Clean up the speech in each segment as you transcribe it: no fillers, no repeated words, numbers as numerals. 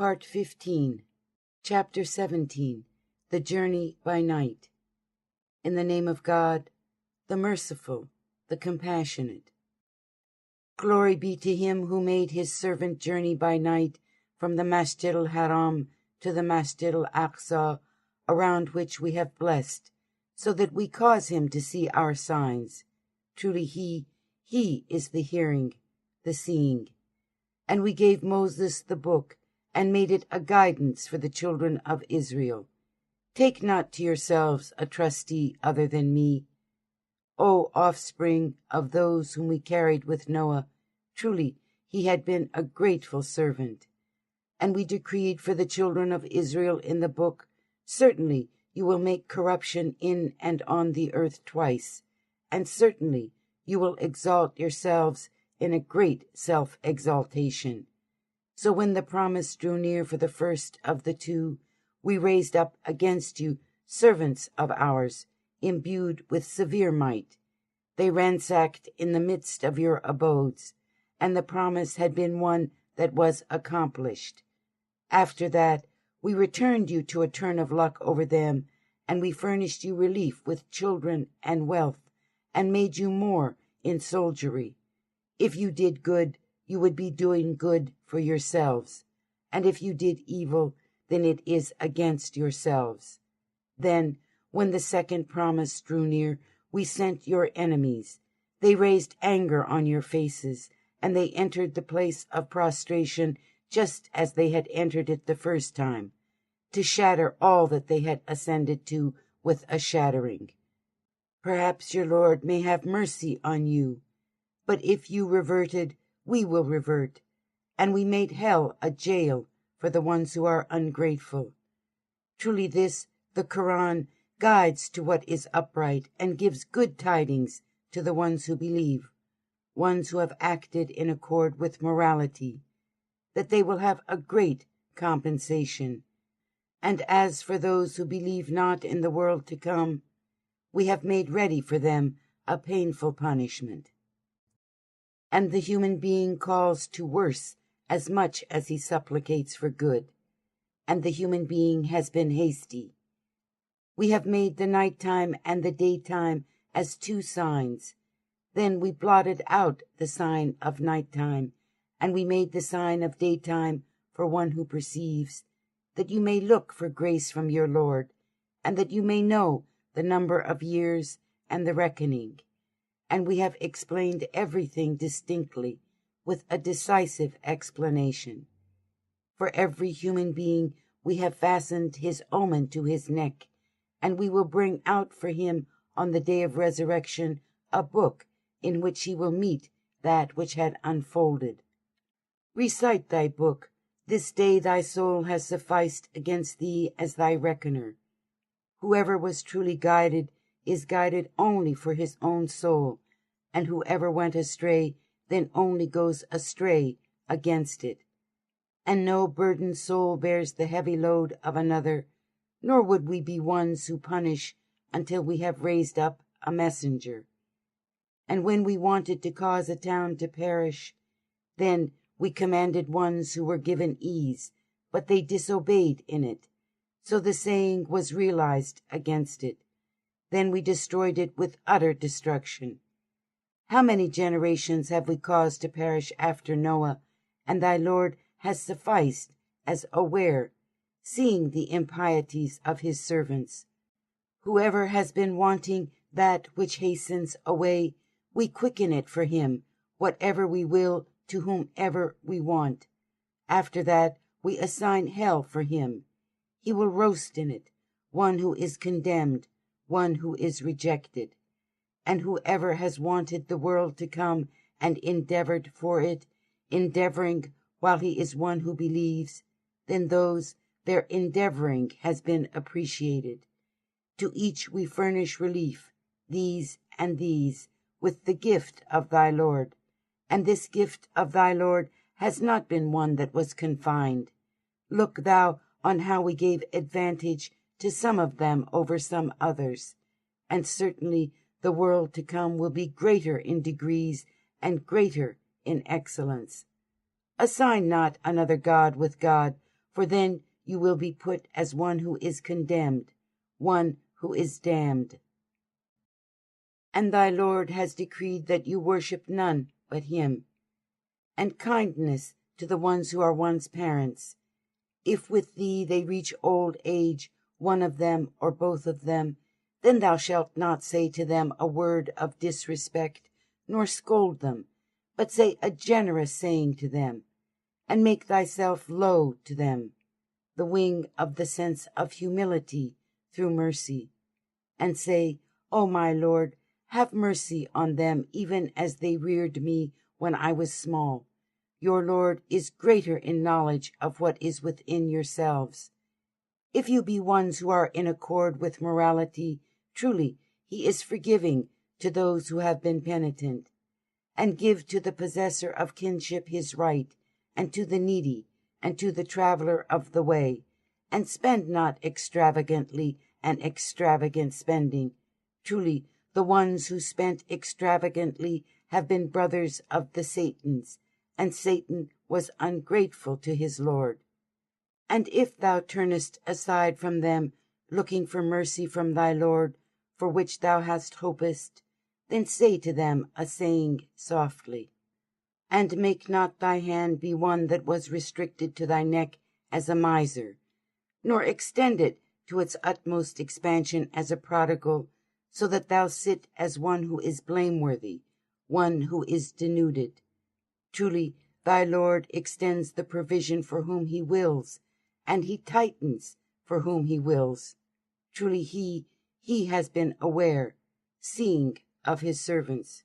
Part 15, Chapter 17, The Journey by Night. In the name of God, the merciful, the compassionate. Glory be to him who made his servant journey by night from the Masjid al-Haram to the Masjid al-Aqsa, around which we have blessed, so that we cause him to see our signs. Truly he is the hearing, the seeing. And we gave Moses the book, and made it a guidance for the children of Israel. Take not to yourselves a trustee other than me. O offspring of those whom we carried with Noah, truly he had been a grateful servant. And we decreed for the children of Israel in the book, certainly you will make corruption in and on the earth twice, and certainly you will exalt yourselves in a great self-exaltation. So when the promise drew near for the first of the two, we raised up against you servants of ours, imbued with severe might. They ransacked in the midst of your abodes, and the promise had been one that was accomplished. After that, we returned you to a turn of luck over them, and we furnished you relief with children and wealth, and made you more in soldiery. If you did good, you would be doing good for yourselves, and if you did evil, then it is against yourselves. Then, when the second promise drew near, we sent your enemies. They raised anger on your faces, and they entered the place of prostration just as they had entered it the first time, to shatter all that they had ascended to with a shattering. Perhaps your Lord may have mercy on you, but if you reverted, we will revert, and we made hell a jail for the ones who are ungrateful. Truly this, the Quran, guides to what is upright and gives good tidings to the ones who believe, ones who have acted in accord with morality, that they will have a great compensation. And as for those who believe not in the world to come, we have made ready for them a painful punishment. And the human being calls to worse as much as he supplicates for good, and the human being has been hasty. We have made the nighttime and the daytime as two signs. Then we blotted out the sign of nighttime, and we made the sign of daytime for one who perceives, that you may look for grace from your Lord, and that you may know the number of years and the reckoning. And we have explained everything distinctly, with a decisive explanation. For every human being we have fastened his omen to his neck, and we will bring out for him on the day of resurrection a book in which he will meet that which had unfolded. Recite thy book. This day thy soul has sufficed against thee as thy reckoner. Whoever was truly guided is guided only for his own soul, and whoever went astray then only goes astray against it. And no burdened soul bears the heavy load of another, nor would we be ones who punish until we have raised up a messenger. And when we wanted to cause a town to perish, then we commanded ones who were given ease, but they disobeyed in it. So the saying was realized against it. Then we destroyed it with utter destruction. How many generations have we caused to perish after Noah, and thy Lord has sufficed as aware, seeing the impieties of his servants. Whoever has been wanting that which hastens away, we quicken it for him, whatever we will to whomever we want. After that we assign hell for him. He will roast in it, one who is condemned, one who is rejected. And whoever has wanted the world to come and endeavored for it, endeavoring while he is one who believes, then those, their endeavoring has been appreciated. To each we furnish relief, these and these, with the gift of thy Lord. And this gift of thy Lord has not been one that was confined. Look thou on how we gave advantage to some of them over some others, and certainly the world to come will be greater in degrees and greater in excellence. Assign not another God with God, for then you will be put as one who is condemned, one who is damned. And thy Lord has decreed that you worship none but him. And kindness to the ones who are one's parents. If with thee they reach old age, one of them or both of them, then thou shalt not say to them a word of disrespect, nor scold them, but say a generous saying to them, and make thyself low to them, the wing of the sense of humility through mercy, and say, O my Lord, have mercy on them even as they reared me when I was small. Your Lord is greater in knowledge of what is within yourselves. If you be ones who are in accord with morality, truly he is forgiving to those who have been penitent. And give to the possessor of kinship his right, and to the needy, and to the traveler of the way, and spend not extravagantly and extravagant spending. Truly, the ones who spent extravagantly have been brothers of the Satans, and Satan was ungrateful to his Lord. And if thou turnest aside from them, looking for mercy from thy Lord, for which thou hast hopest, then say to them a saying softly. And make not thy hand be one that was restricted to thy neck as a miser, nor extend it to its utmost expansion as a prodigal, so that thou sit as one who is blameworthy, one who is denuded. Truly, thy Lord extends the provision for whom he wills, and he tightens for whom he wills. Truly he has been aware, seeing of his servants.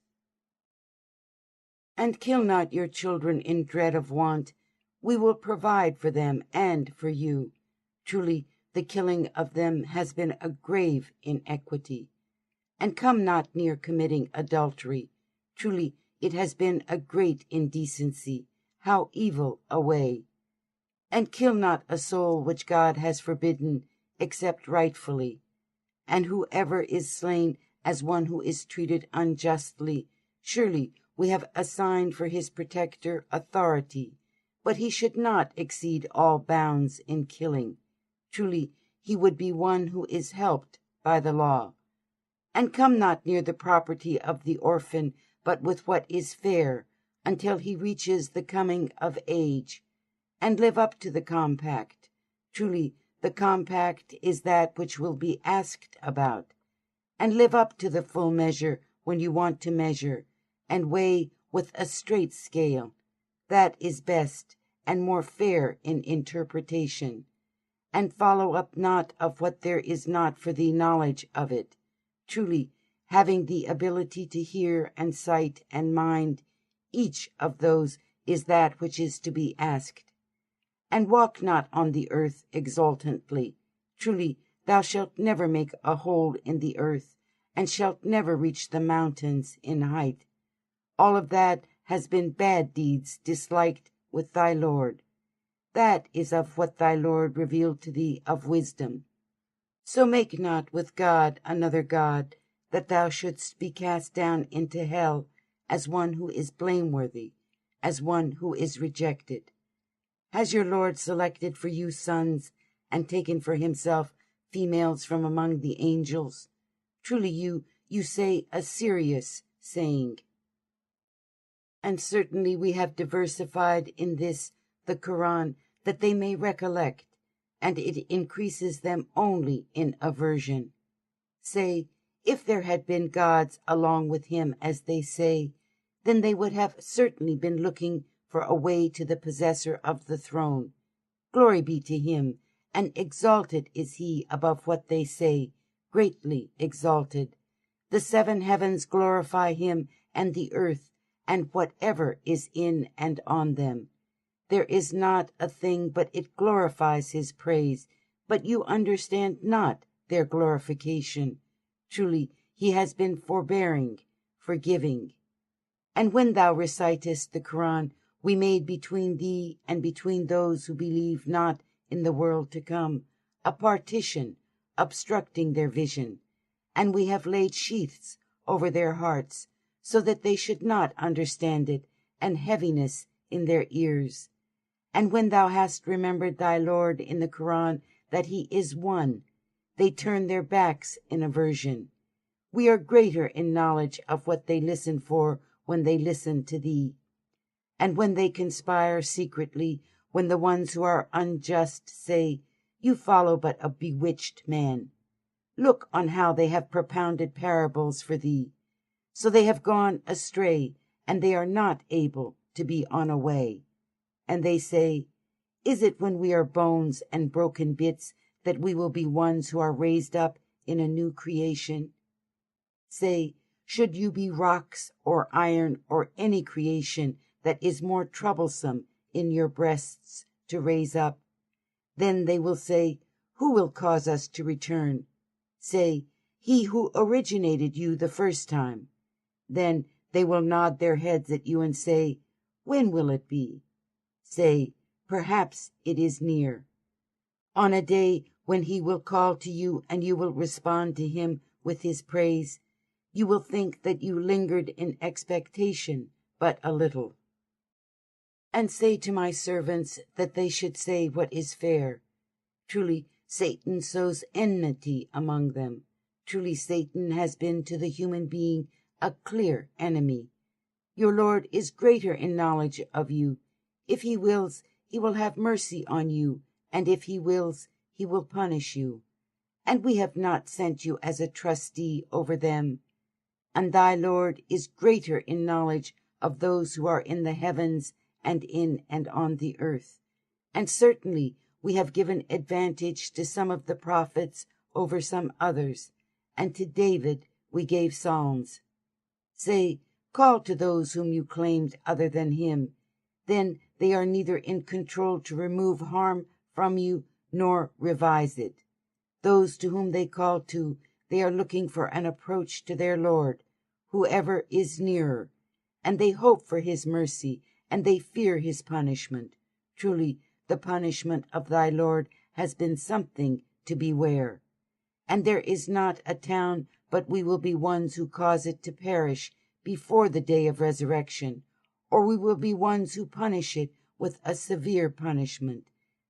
And kill not your children in dread of want. We will provide for them and for you. Truly, the killing of them has been a grave inequity. And come not near committing adultery. Truly, it has been a great indecency. How evil a way! And kill not a soul which God has forbidden, except rightfully. And whoever is slain as one who is treated unjustly, surely we have assigned for his protector authority, but he should not exceed all bounds in killing. Truly, he would be one who is helped by the law. And come not near the property of the orphan, but with what is fair, until he reaches the coming of age, and live up to the compact. Truly, the compact is that which will be asked about. And live up to the full measure when you want to measure, and weigh with a straight scale. That is best and more fair in interpretation. And follow up not of what there is not for thee knowledge of it. Truly, having the ability to hear and sight and mind, each of those is that which is to be asked. And walk not on the earth exultantly. Truly, thou shalt never make a hole in the earth, and shalt never reach the mountains in height. All of that has been bad deeds disliked with thy Lord. That is of what thy Lord revealed to thee of wisdom. So make not with God another God, that thou shouldst be cast down into hell as one who is blameworthy, as one who is rejected. Has your Lord selected for you sons, and taken for himself females from among the angels? Truly you say a serious saying. And certainly we have diversified in this the Quran, that they may recollect, and it increases them only in aversion. Say, if there had been gods along with him, as they say, then they would have certainly been looking for a way to the possessor of the throne. Glory be to him, and exalted is he above what they say, greatly exalted. The 7 heavens glorify him, and the earth, and whatever is in and on them. There is not a thing but it glorifies his praise, but you understand not their glorification. Truly, he has been forbearing, forgiving. And when thou recitest the Quran, we made between thee and between those who believe not in the world to come a partition, obstructing their vision, and we have laid sheaths over their hearts, so that they should not understand it, and heaviness in their ears. And when thou hast remembered thy Lord in the Quran, that he is one, they turn their backs in aversion. We are greater in knowledge of what they listen for when they listen to thee. And when they conspire secretly, when the ones who are unjust say, you follow but a bewitched man. Look on how they have propounded parables for thee. So they have gone astray, and they are not able to be on a way. And they say, is it when we are bones and broken bits that we will be ones who are raised up in a new creation? Say, should you be rocks or iron or any creation that is more troublesome in your breasts to raise up? Then they will say, who will cause us to return? Say, he who originated you the first time. Then they will nod their heads at you and say, when will it be? Say, perhaps it is near. On a day when he will call to you and you will respond to him with his praise, you will think that you lingered in expectation but a little. And say to my servants that they should say what is fair. Truly, Satan sows enmity among them. Truly, Satan has been to the human being a clear enemy. Your Lord is greater in knowledge of you. If he wills, he will have mercy on you, and if he wills, he will punish you. And we have not sent you as a trustee over them. And thy Lord is greater in knowledge of those who are in the heavens and in and on the earth. And certainly we have given advantage to some of the prophets over some others, and to David we gave psalms. Say, call to those whom you claimed other than him. Then they are neither in control to remove harm from you nor revise it. Those to whom they call to, they are looking for an approach to their Lord, whoever is nearer, and they hope for his mercy, and they fear his punishment. Truly, the punishment of thy Lord has been something to beware. And there is not a town but we will be ones who cause it to perish before the day of resurrection, or we will be ones who punish it with a severe punishment.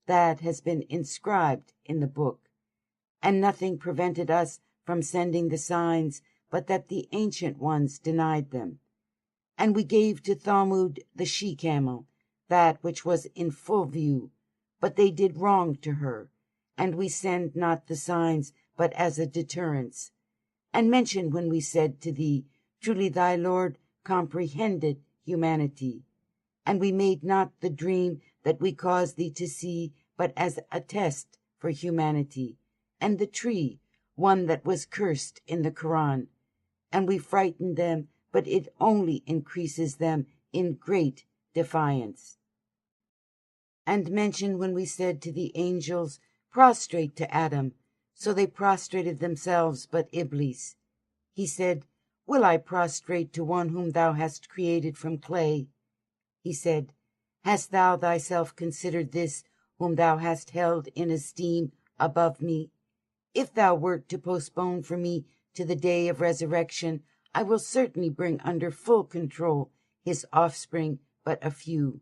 That has been inscribed in the book. And nothing prevented us from sending the signs, but that the ancient ones denied them. And we gave to Thamud the she-camel, that which was in full view, but they did wrong to her, and we send not the signs but as a deterrence. And mention when we said to thee, truly thy Lord comprehended humanity. And we made not the dream that we caused thee to see, but as a test for humanity, and the tree, one that was cursed in the Quran. And we frightened them, but it only increases them in great defiance. And mention when we said to the angels, prostrate to Adam. So they prostrated themselves, but Iblis. He said, will I prostrate to one whom thou hast created from clay? He said, hast thou thyself considered this, whom thou hast held in esteem above me? If thou wert to postpone for me to the day of resurrection, I will certainly bring under full control his offspring but a few.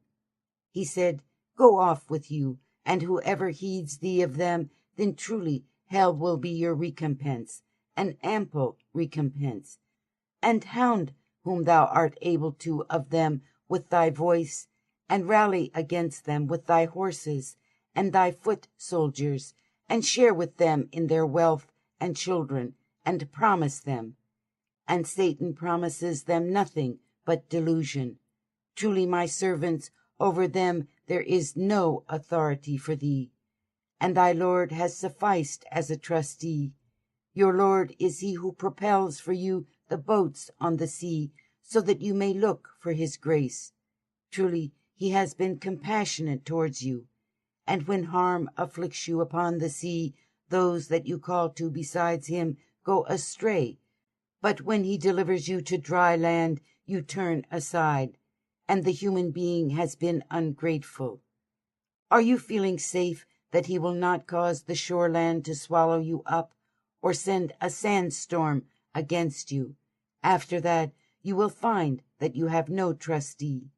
He said, go off with you, and whoever heeds thee of them, then truly hell will be your recompense, an ample recompense. And hound whom thou art able to of them with thy voice, and rally against them with thy horses and thy foot soldiers, and share with them in their wealth and children, and promise them. And Satan promises them nothing but delusion. Truly my servants, over them there is no authority for thee. And thy Lord has sufficed as a trustee. Your Lord is he who propels for you the boats on the sea, so that you may look for his grace. Truly he has been compassionate towards you. And when harm afflicts you upon the sea, those that you call to besides him go astray. But when he delivers you to dry land, you turn aside, and the human being has been ungrateful. Are you feeling safe that he will not cause the shoreland to swallow you up, or send a sandstorm against you? After that, you will find that you have no trustee.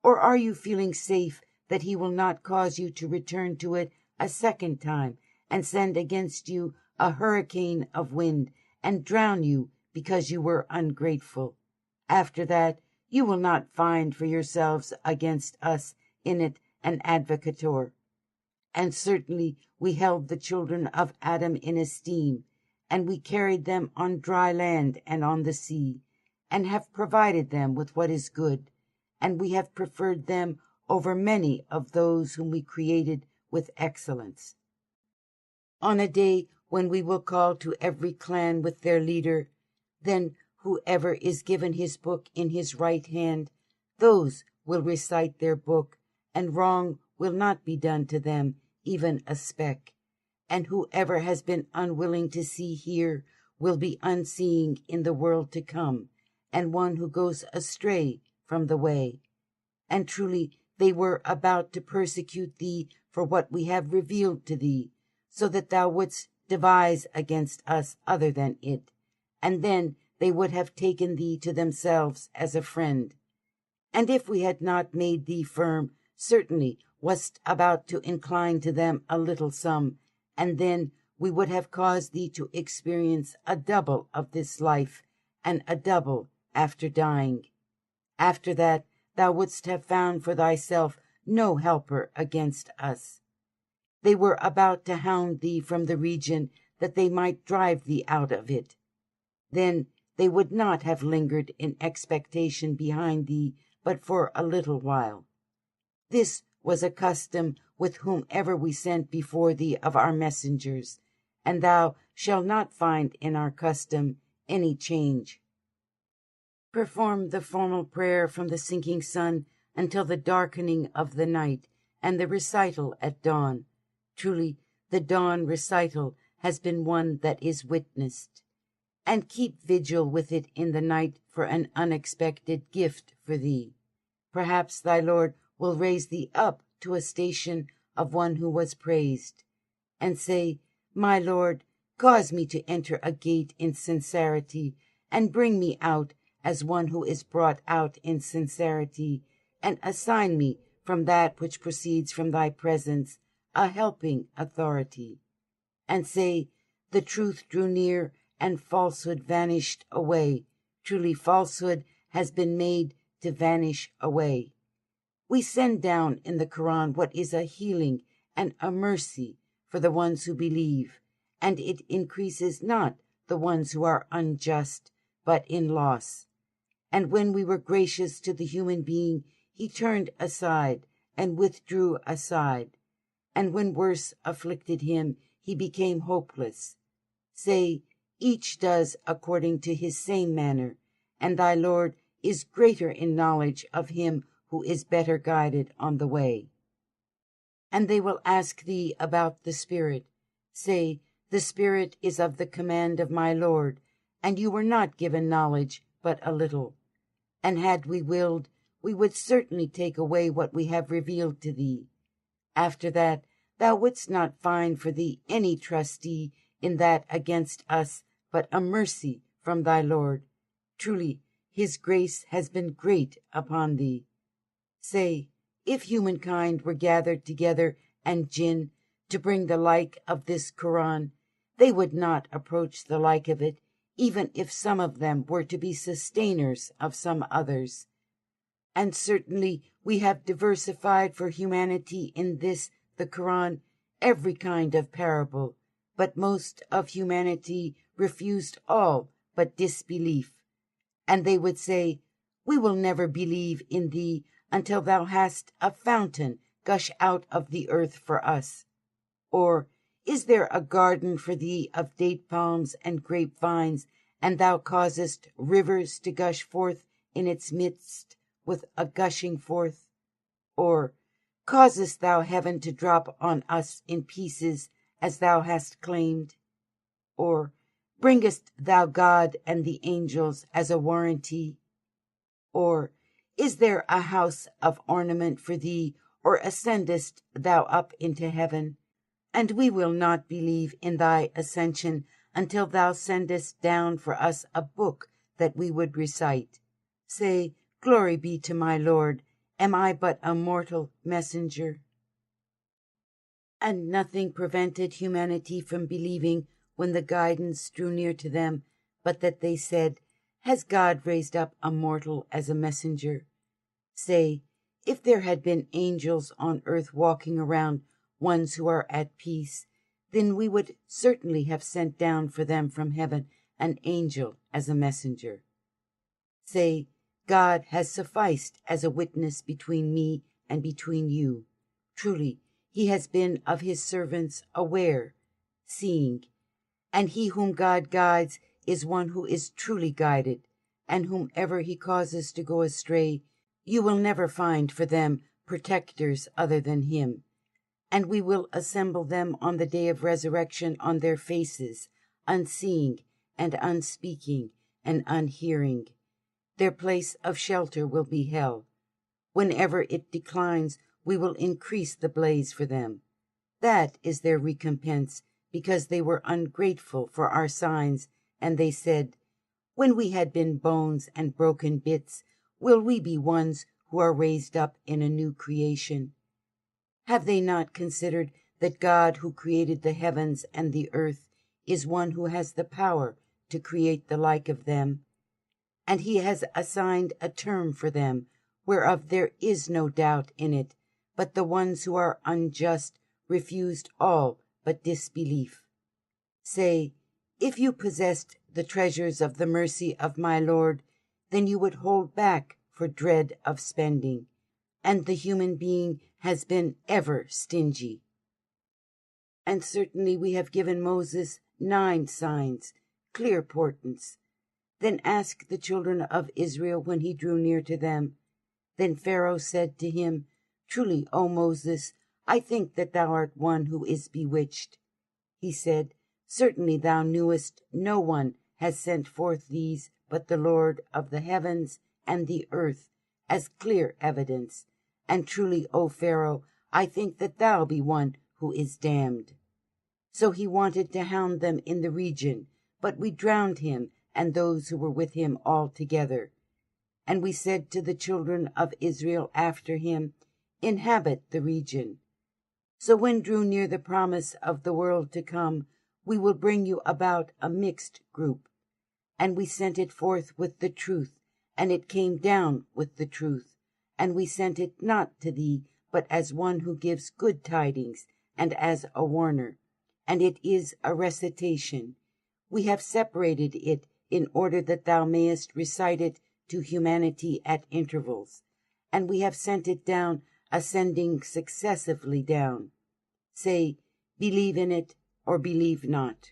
Or are you feeling safe that he will not cause you to return to it a second time, and send against you a hurricane of wind, and drown you because you were ungrateful. After that, you will not find for yourselves against us in it an advocator. And certainly we held the children of Adam in esteem, and we carried them on dry land and on the sea, and have provided them with what is good, and we have preferred them over many of those whom we created with excellence. On a day when we will call to every clan with their leader, then whoever is given his book in his right hand, those will recite their book, and wrong will not be done to them, even a speck. And whoever has been unwilling to see here will be unseeing in the world to come, and one who goes astray from the way. And truly they were about to persecute thee for what we have revealed to thee, so that thou wouldst devise against us other than it, and then they would have taken thee to themselves as a friend. And if we had not made thee firm, certainly wast about to incline to them a little sum, and then we would have caused thee to experience a double of this life, and a double after dying. After that thou wouldst have found for thyself no helper against us. They were about to hound thee from the region, that they might drive thee out of it. Then they would not have lingered in expectation behind thee but for a little while. This was a custom with whomever we sent before thee of our messengers, and thou shalt not find in our custom any change. Perform the formal prayer from the sinking sun until the darkening of the night, and the recital at dawn. Truly, the dawn recital has been one that is witnessed. And keep vigil with it in the night for an unexpected gift for thee. Perhaps thy Lord will raise thee up to a station of one who was praised, and say, My Lord, cause me to enter a gate in sincerity, and bring me out as one who is brought out in sincerity, and assign me from that which proceeds from thy presence a helping authority. And say, The truth drew near, and falsehood vanished away. Truly falsehood has been made to vanish away. We send down in the Quran what is a healing and a mercy for the ones who believe, and it increases not the ones who are unjust, but in loss. And when we were gracious to the human being, he turned aside and withdrew aside. And when worse afflicted him, he became hopeless. Say, each does according to his same manner, and thy Lord is greater in knowledge of him who is better guided on the way. And they will ask thee about the Spirit. Say, the Spirit is of the command of my Lord, and you were not given knowledge but a little. And had we willed, we would certainly take away what we have revealed to thee. After that, thou wouldst not find for thee any trustee in that against us, but a mercy from thy Lord. Truly, his grace has been great upon thee. Say, if humankind were gathered together and jinn to bring the like of this Quran, they would not approach the like of it, even if some of them were to be sustainers of some others. And certainly we have diversified for humanity in this, the Quran, every kind of parable, but most of humanity refused all but disbelief. And they would say, We will never believe in thee until thou hast a fountain gush out of the earth for us. Or, is there a garden for thee of date palms and grapevines, and thou causest rivers to gush forth in its midst with a gushing forth? Or, causest thou heaven to drop on us in pieces, as thou hast claimed? Or, bringest thou God and the angels as a warranty? Or, is there a house of ornament for thee, or ascendest thou up into heaven? And we will not believe in thy ascension until thou sendest down for us a book that we would recite. Say, Glory be to my Lord, Am I but a mortal messenger? And nothing prevented humanity from believing when the guidance drew near to them, but that they said, Has God raised up a mortal as a messenger? Say, if there had been angels on earth walking around, ones who are at peace, then we would certainly have sent down for them from heaven an angel as a messenger. Say, God has sufficed as a witness between me and between you. Truly, he has been of his servants aware, seeing, and he whom God guides is one who is truly guided, and whomever he causes to go astray, you will never find for them protectors other than him. And we will assemble them on the day of resurrection on their faces, unseeing and unspeaking and unhearing. Their place of shelter will be hell. Whenever it declines, we will increase the blaze for them. That is their recompense, because they were ungrateful for our signs, and they said, When we had been bones and broken bits, will we be ones who are raised up in a new creation? Have they not considered that God who created the heavens and the earth is one who has the power to create the like of them? And he has assigned a term for them, whereof there is no doubt in it, but the ones who are unjust refused all but disbelief. Say, if you possessed the treasures of the mercy of my Lord, then you would hold back for dread of spending, and the human being has been ever stingy. And certainly we have given Moses 9 signs, clear portents. Then asked the children of Israel when he drew near to them. Then Pharaoh said to him, Truly, O Moses, I think that thou art one who is bewitched. He said, Certainly thou knewest no one has sent forth these but the Lord of the heavens and the earth, as clear evidence. And truly, O Pharaoh, I think that thou be one who is damned. So he wanted to hound them in the region, but we drowned him and those who were with him all together. And we said to the children of Israel after him, Inhabit the region. So when drew near the promise of the world to come, we will bring you about a mixed group. And we sent it forth with the truth, and it came down with the truth. And we sent it not to thee, but as one who gives good tidings, and as a warner. And it is a recitation. We have separated it in order that thou mayest recite it to humanity at intervals. And we have sent it down, ascending successively down. Say, believe in it, or believe not.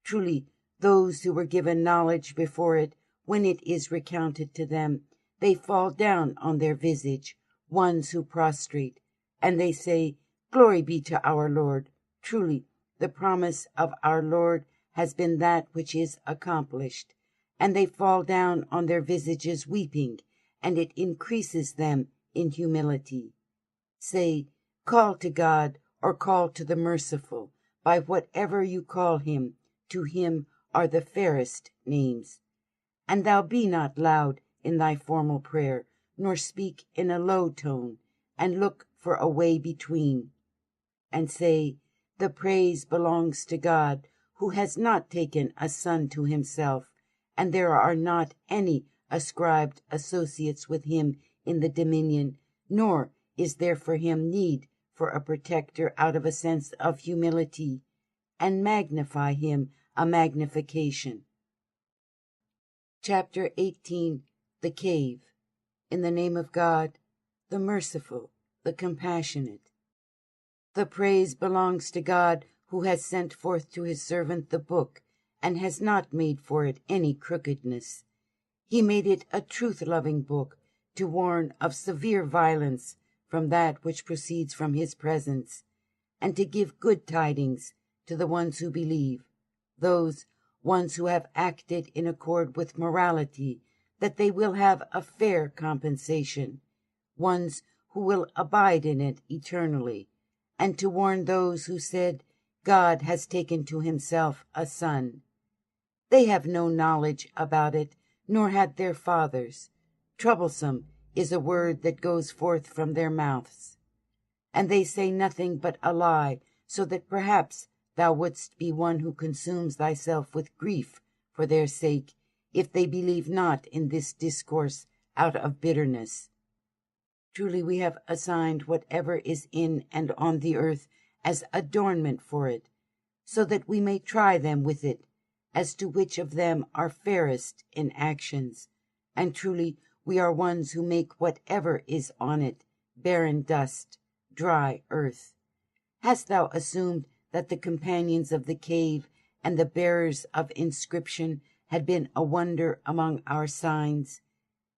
Truly, those who were given knowledge before it, when it is recounted to them, they fall down on their visage, ones who prostrate, and they say, Glory be to our Lord. Truly, the promise of our Lord has been that which is accomplished. And they fall down on their visages weeping, and it increases them in humility. Say, call to God, or call to the merciful, by whatever you call him, to him are the fairest names. And thou be not loud in thy formal prayer, nor speak in a low tone, and look for a way between. And say, the praise belongs to God, who has not taken a son to himself, and there are not any ascribed associates with him in the dominion, nor is there for him need for a protector out of a sense of humility, and magnify him a magnification. Chapter 18. The Cave. In the name of God, the merciful, the compassionate. The praise belongs to God, who has sent forth to his servant the book, and has not made for it any crookedness. He made it a truth-loving book, to warn of severe violence from that which proceeds from his presence, and to give good tidings to the ones who believe, those ones who have acted in accord with morality, that they will have a fair compensation, ones who will abide in it eternally, and to warn those who said, God has taken to himself a son. They have no knowledge about it, nor had their fathers. Troublesome is a word that goes forth from their mouths. And they say nothing but a lie, so that perhaps thou wouldst be one who consumes thyself with grief for their sake, if they believe not in this discourse out of bitterness. Truly we have assigned whatever is in and on the earth as adornment for it, so that we may try them with it, as to which of them are fairest in actions. And truly we are ones who make whatever is on it barren dust, dry earth. Hast thou assumed that the companions of the cave and the bearers of inscription had been a wonder among our signs?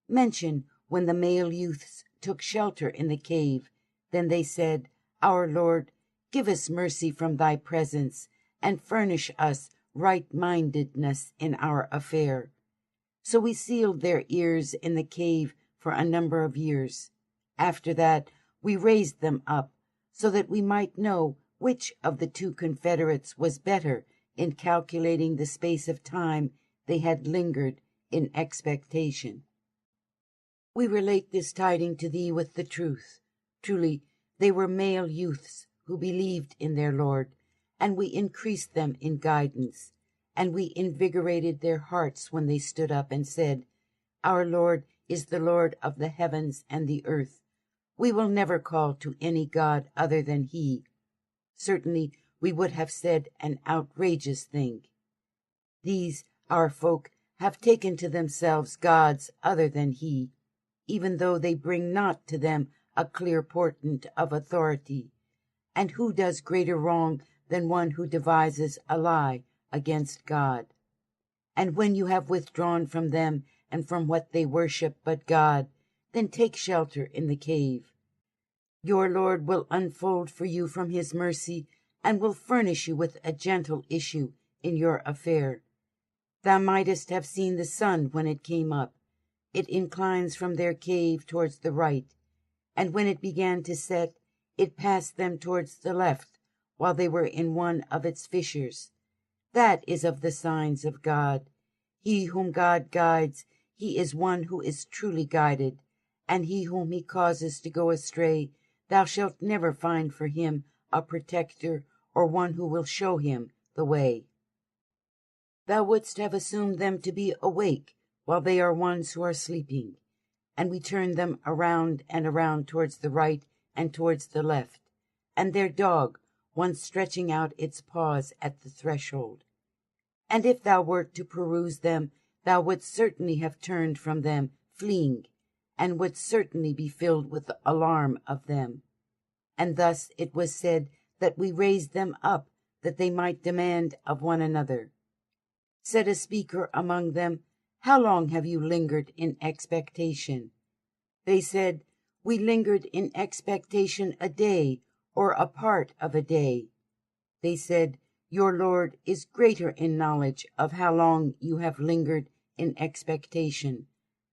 Mention when the male youths took shelter in the cave, then they said, Our Lord, give us mercy from thy presence, and furnish us right-mindedness in our affair. So we sealed their ears in the cave for a number of years. After that, we raised them up, so that we might know which of the two confederates was better in calculating the space of time they had lingered in expectation. We relate this tiding to thee with the truth. Truly, they were male youths who believed in their Lord, and we increased them in guidance, and we invigorated their hearts when they stood up and said, Our Lord is the Lord of the heavens and the earth. We will never call to any god other than he. Certainly we would have said an outrageous thing. These, our folk, have taken to themselves gods other than he, even though they bring not to them a clear portent of authority. And who does greater wrong than one who devises a lie against God? And when you have withdrawn from them and from what they worship but God, then take shelter in the cave. Your Lord will unfold for you from his mercy, and will furnish you with a gentle issue in your affair. Thou mightest have seen the sun when it came up. It inclines from their cave towards the right, and when it began to set, it passed them towards the left, while they were in one of its fissures. That is of the signs of God. He whom God guides, he is one who is truly guided, and he whom he causes to go astray, thou shalt never find for him a protector or one who will show him the way. Thou wouldst have assumed them to be awake while they are ones who are sleeping, and we turn them around and around towards the right and towards the left, and their dog, one stretching out its paws at the threshold. And if thou wert to peruse them, thou wouldst certainly have turned from them, fleeing, and wouldst certainly be filled with the alarm of them. And thus it was said that we raised them up, that they might demand of one another. Said a speaker among them, How long have you lingered in expectation? They said, We lingered in expectation a day, or a part of a day. They said, Your Lord is greater in knowledge of how long you have lingered in expectation.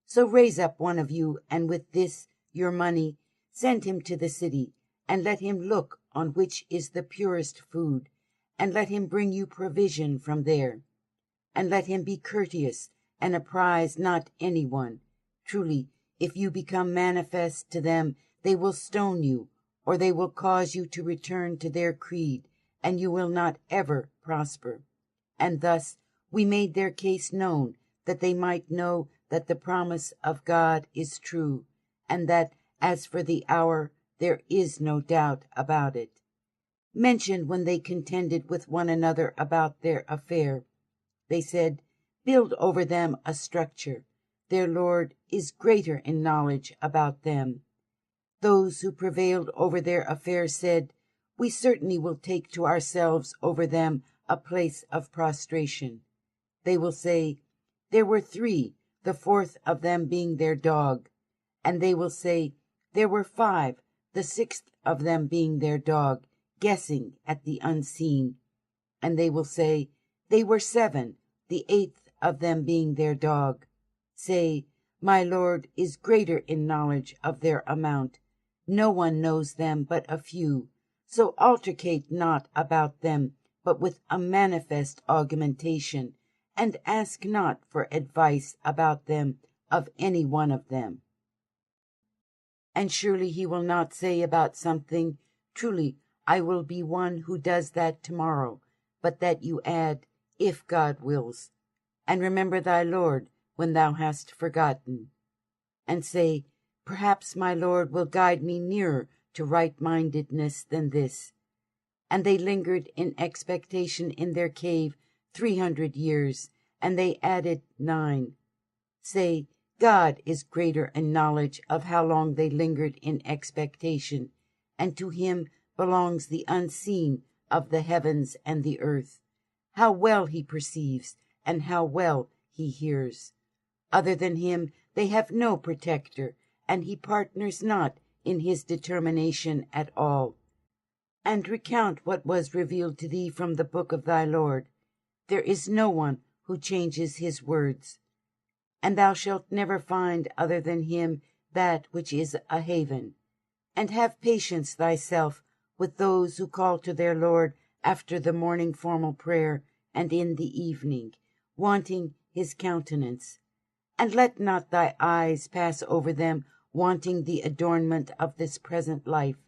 So raise up one of you, and with this your money, send him to the city, and let him look on which is the purest food, and let him bring you provision from there. And let him be courteous, and apprise not any one. Truly, if you become manifest to them, they will stone you, or they will cause you to return to their creed, and you will not ever prosper. And thus we made their case known, that they might know that the promise of God is true, and that, as for the hour, there is no doubt about it. Mention when they contended with one another about their affair. They said, Build over them a structure. Their Lord is greater in knowledge about them. Those who prevailed over their affair said, We certainly will take to ourselves over them a place of prostration. They will say, There were 3, the 4th of them being their dog. And they will say, There were 5, the 6th of them being their dog, guessing at the unseen. And they will say, They were 7, the 8th of them being their dog. Say, My Lord is greater in knowledge of their amount. No one knows them but a few. So altercate not about them, but with a manifest augmentation, and ask not for advice about them of any one of them. And surely he will not say about something, "Truly, I will be one who does that tomorrow," but that you add, "if God wills," and remember thy Lord when thou hast forgotten. And say, "Perhaps my Lord will guide me nearer to right-mindedness than this." And they lingered in expectation in their cave 300 years, and they added 9. Say, God is greater in knowledge of how long they lingered in expectation, and to him belongs the unseen of the heavens and the earth. How well he perceives, and how well he hears. Other than him they have no protector, and he partners not in his determination at all. And recount what was revealed to thee from the book of thy Lord. There is no one who changes his words. And thou shalt never find other than him that which is a haven. And have patience thyself with those who call to their Lord after the morning formal prayer and in the evening, wanting his countenance. And let not thy eyes pass over them, wanting the adornment of this present life,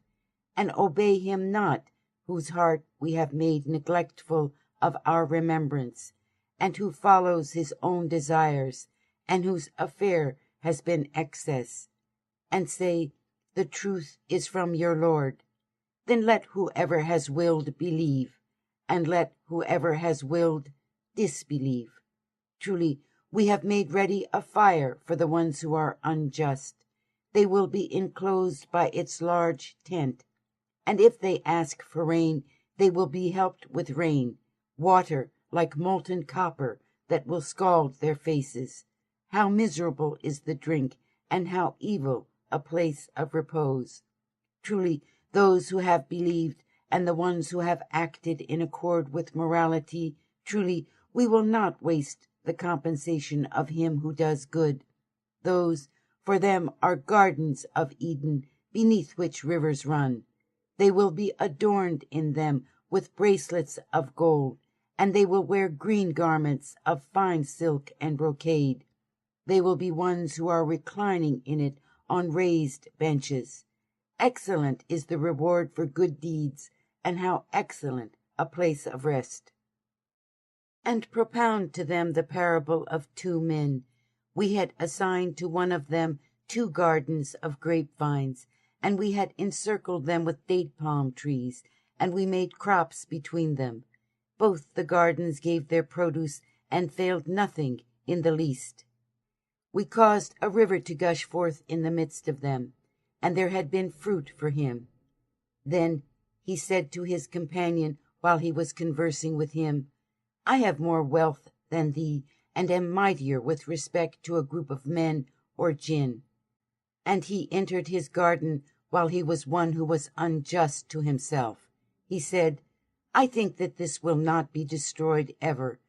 and obey him not, whose heart we have made neglectful of our remembrance, and who follows his own desires, and whose affair has been excess. And say, the truth is from your Lord. Then let whoever has willed believe, and let whoever has willed disbelieve. Truly, we have made ready a fire for the ones who are unjust. They will be enclosed by its large tent. And if they ask for rain, they will be helped with rain, water like molten copper that will scald their faces. How miserable is the drink, and how evil a place of repose. Truly, those who have believed, and the ones who have acted in accord with morality, truly, we will not waste the compensation of him who does good. Those, for them, are gardens of Eden, beneath which rivers run. They will be adorned in them with bracelets of gold, and they will wear green garments of fine silk and brocade. They will be ones who are reclining in it on raised benches. Excellent is the reward for good deeds, and how excellent a place of rest. And propound to them the parable of 2 men. We had assigned to one of them 2 gardens of grapevines, and we had encircled them with date palm trees, and we made crops between them. Both the gardens gave their produce, and failed nothing in the least. We caused a river to gush forth in the midst of them, and there had been fruit for him. Then he said to his companion while he was conversing with him, I have more wealth than thee, and am mightier with respect to a group of men or jinn. And he entered his garden while he was one who was unjust to himself. He said, I think that this will not be destroyed ever,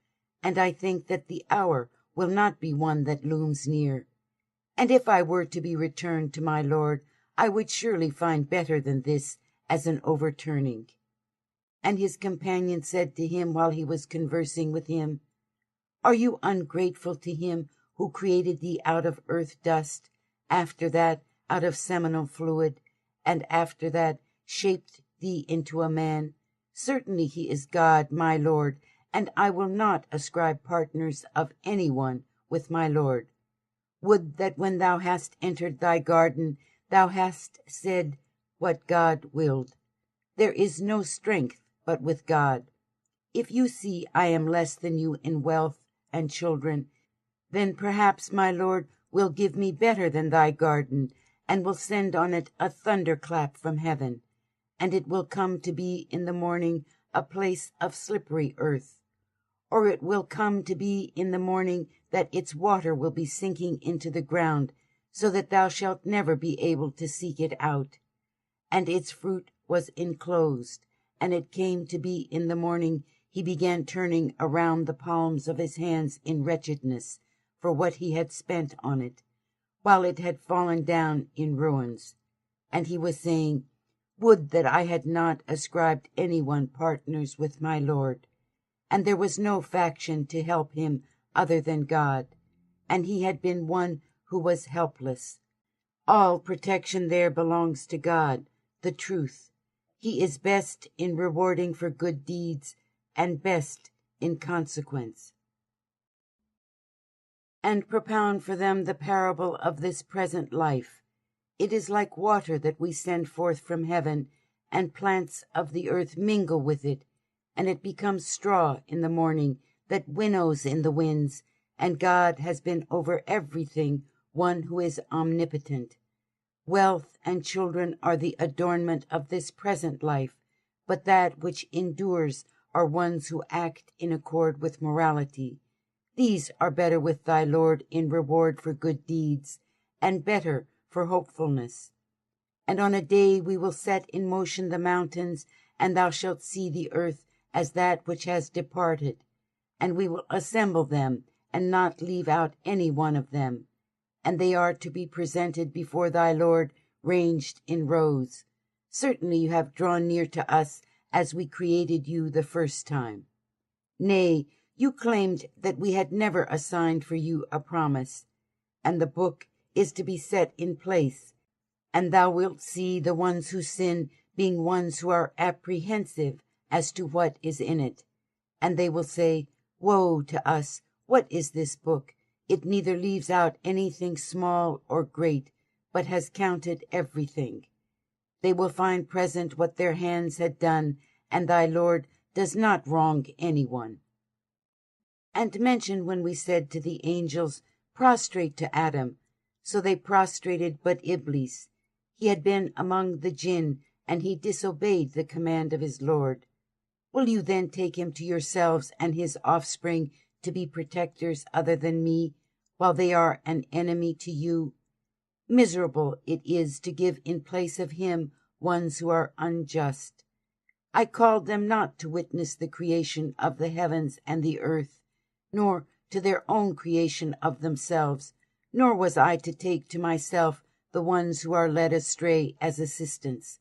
and I think that the hour will not be one that looms near. And if I were to be returned to my Lord, I would surely find better than this as an overturning. And his companion said to him while he was conversing with him, Are you ungrateful to him who created thee out of earth dust, after that out of seminal fluid, and after that shaped thee into a man? Certainly he is God, my Lord, and I will not ascribe partners of any one with my Lord. Would that when thou hast entered thy garden, thou hast said what God willed. There is no strength but with God. If you see I am less than you in wealth and children, then perhaps my Lord will give me better than thy garden, and will send on it a thunderclap from heaven, and it will come to be in the morning a place of slippery earth. Or it will come to be in the morning that its water will be sinking into the ground, so that thou shalt never be able to seek it out. And its fruit was enclosed, and it came to be in the morning he began turning around the palms of his hands in wretchedness for what he had spent on it, while it had fallen down in ruins. And he was saying, Would that I had not ascribed any one partners with my Lord. And there was no faction to help him other than God, and he had been one who was helpless. All protection there belongs to God, the truth. He is best in rewarding for good deeds and best in consequence. And propound for them the parable of this present life. It is like water that we send forth from heaven, and plants of the earth mingle with it, and it becomes straw in the morning that winnows in the winds, and God has been over everything, one who is omnipotent. Wealth and children are the adornment of this present life, but that which endures are ones who act in accord with morality. These are better with thy Lord in reward for good deeds, and better for hopefulness. And on a day we will set in motion the mountains, and thou shalt see the earth as that which has departed. And we will assemble them, and not leave out any one of them. And they are to be presented before thy Lord, ranged in rows. Certainly you have drawn near to us as we created you the first time. Nay, you claimed that we had never assigned for you a promise, and the book is to be set in place, and thou wilt see the ones who sin being ones who are apprehensive as to what is in it. And they will say, Woe to us! What is this book? It neither leaves out anything small or great, but has counted everything. They will find present what their hands had done, and thy Lord does not wrong anyone. And mention when we said to the angels, Prostrate to Adam. So they prostrated but Iblis. He had been among the jinn, and he disobeyed the command of his Lord. Will you then take him to yourselves and his offspring to be protectors other than me, while they are an enemy to you? Miserable it is to give in place of him ones who are unjust. I called them not to witness the creation of the heavens and the earth, nor to their own creation of themselves, nor was I to take to myself the ones who are led astray as assistants.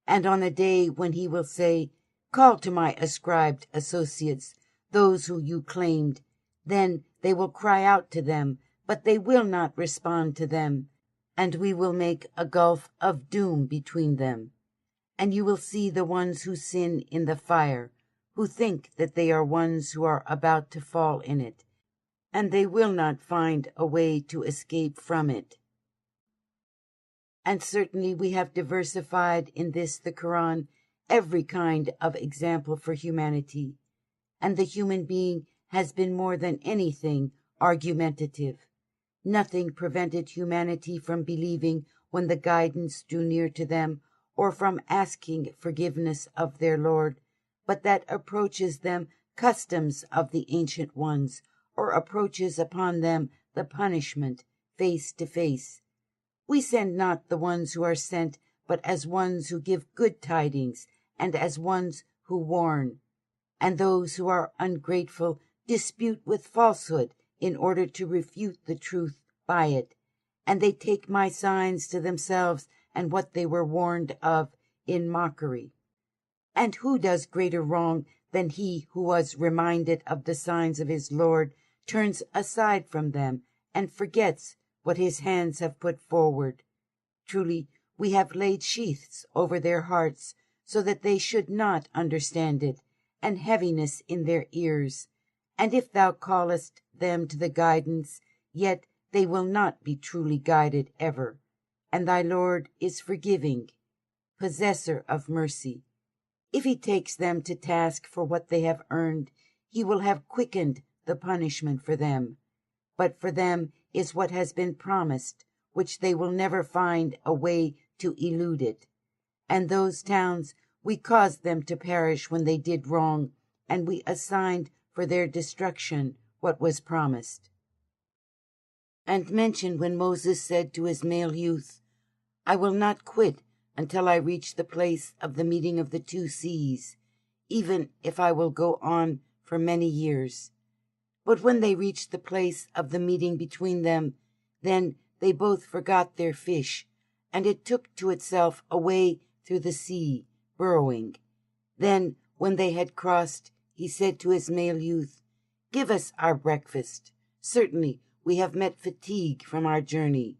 And on a day when he will say, Call to my ascribed associates, those who you claimed, then they will cry out to them, but they will not respond to them, and we will make a gulf of doom between them. And you will see the ones who sin in the fire, who think that they are ones who are about to fall in it, and they will not find a way to escape from it. And certainly we have diversified in this the Quran every kind of example for humanity, and the human being has been more than anything argumentative. Nothing prevented humanity from believing when the guidance drew near to them, or from asking forgiveness of their Lord, but that approaches them customs of the ancient ones, or approaches upon them the punishment face to face. We send not the ones who are sent, but as ones who give good tidings, and as ones who warn. And those who are ungrateful dispute with falsehood in order to refute the truth by it, and they take my signs to themselves and what they were warned of in mockery. And who does greater wrong than he who was reminded of the signs of his Lord, turns aside from them, and forgets what his hands have put forward? Truly, we have laid sheaths over their hearts, so that they should not understand it, and heaviness in their ears. And if thou callest them to the guidance, yet they will not be truly guided ever. And thy Lord is forgiving, possessor of mercy. If he takes them to task for what they have earned, he will have quickened the punishment for them. But for them is what has been promised, which they will never find a way to elude it. And those towns, we caused them to perish when they did wrong, and we assigned for their destruction what was promised. And mention when Moses said to his male youth, I will not quit until I reach the place of the meeting of the two seas, even if I will go on for many years. But when they reached the place of the meeting between them, then they both forgot their fish, and it took to itself a way through the sea, burrowing. Then, when they had crossed, he said to his male youth, Give us our breakfast. Certainly we have met fatigue from our journey.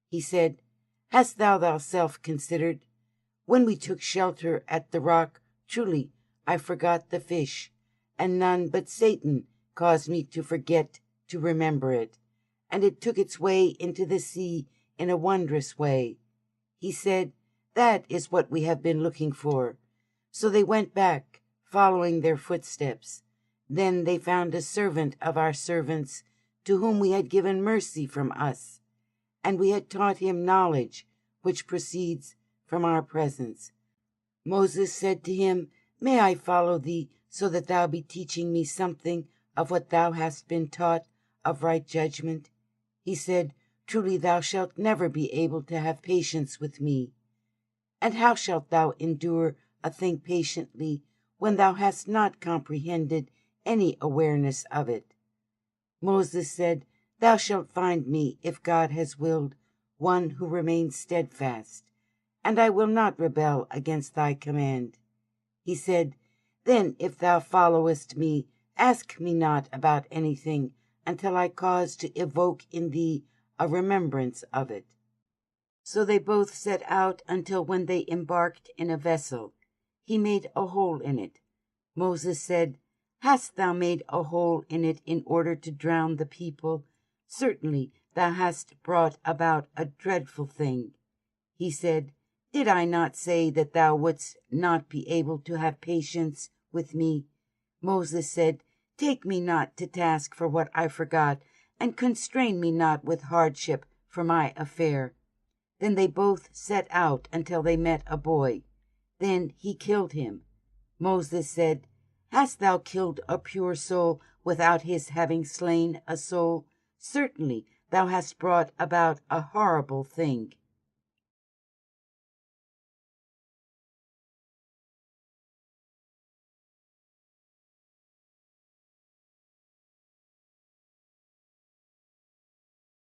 He said, Hast thou thyself considered? When we took shelter at the rock, truly I forgot the fish, and none but Satan caused me to forget to remember it. And it took its way into the sea in a wondrous way. He said, That is what we have been looking for. So they went back, following their footsteps. Then they found a servant of our servants, to whom we had given mercy from us, and we had taught him knowledge, which proceeds from our presence. Moses said to him, May I follow thee, so that thou be teaching me something of what thou hast been taught of right judgment? He said, Truly thou shalt never be able to have patience with me. And how shalt thou endure a thing patiently when thou hast not comprehended any awareness of it? Moses said, Thou shalt find me, if God has willed, one who remains steadfast, and I will not rebel against thy command. He said, Then if thou followest me, ask me not about anything until I cause to evoke in thee a remembrance of it. So they both set out until when they embarked in a vessel, he made a hole in it. Moses said, Hast thou made a hole in it in order to drown the people? Certainly thou hast brought about a dreadful thing. He said, Did I not say that thou wouldst not be able to have patience with me? Moses said, Take me not to task for what I forgot, and constrain me not with hardship for my affair. Then they both set out until they met a boy. Then he killed him. Moses said, Hast thou killed a pure soul without his having slain a soul? Certainly thou hast brought about a horrible thing.